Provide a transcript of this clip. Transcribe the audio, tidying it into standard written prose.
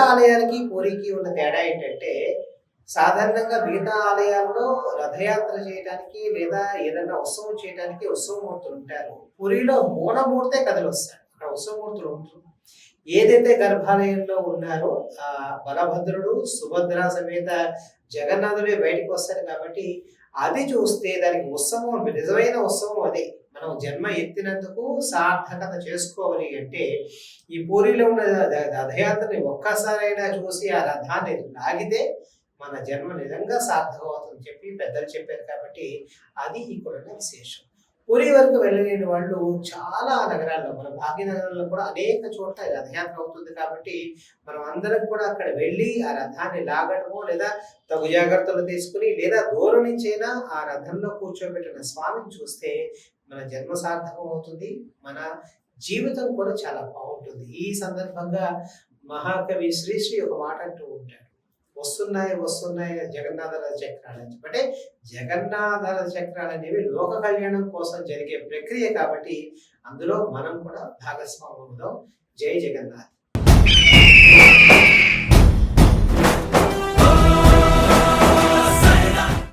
మిగతా ఆలయాలకి పూరికి ఉన్న తేడా ఏంటంటే సాధారణంగా మిగతా ఆలయాల్లో రథయాత్ర చేయడానికి లేదా ఏదైనా ఉత్సవం చేయడానికి ఉత్సవమూర్తులు ఉంటారు. పూరిలో మూలమూర్తే కదిలొస్తాడు. అక్కడ ఉత్సవమూర్తులు ఉంటారు. ఏదైతే గర్భాలయంలో ఉన్నారో ఆ బలభద్రుడు సుభద్ర సమేత జగన్నాథుడే బయటకు వస్తారు కాబట్టి అది చూస్తే దానికి ఉత్సవం, నిజమైన ఉత్సవం అదే. మనం జన్మ ఎత్తినందుకు సార్థకత చేసుకోవాలి అంటే ఈ పూరిలో ఉన్న రథయాత్రని ఒక్కసారైనా చూసి ఆ రథాన్ని లాగితే మన జన్మ నిజంగా సార్థకం అవుతుందని చెప్పి పెద్దలు చెప్పారు కాబట్టి అది ఇక్కడున్న విశేషం. పూరి వరకు వెళ్ళలేని వాళ్ళు చాలా నగరాల్లో, మన భాగ్యనగరంలో కూడా అనేక చోట్ల రథయాత్ర అవుతుంది కాబట్టి మనం అందరం కూడా అక్కడ వెళ్ళి ఆ రథాన్ని లాగడమో లేదా తగు జాగ్రత్తలు తీసుకుని లేదా దూరం నుంచైనా ఆ రథంలో కూర్చోబెట్టిన స్వామిని చూస్తే మన జన్మ సార్థకం అవుతుంది. మన జీవితం కూడా చాలా బాగుంటుంది. ఈ సందర్భంగా మహాకవి శ్రీశ్రీ ఒక మాట అంటూ ఉంటాడు, వస్తున్నాయి వస్తున్నాయి జగన్నాథ రథ చక్రాలు అని. అంటే జగన్నాథ రథ చక్రాలు అనేవి లోక కళ్యాణం కోసం జరిగే ప్రక్రియ కాబట్టి అందులో మనం కూడా భాగస్వామ్యం అవుదాం. జై జగన్నాథ్.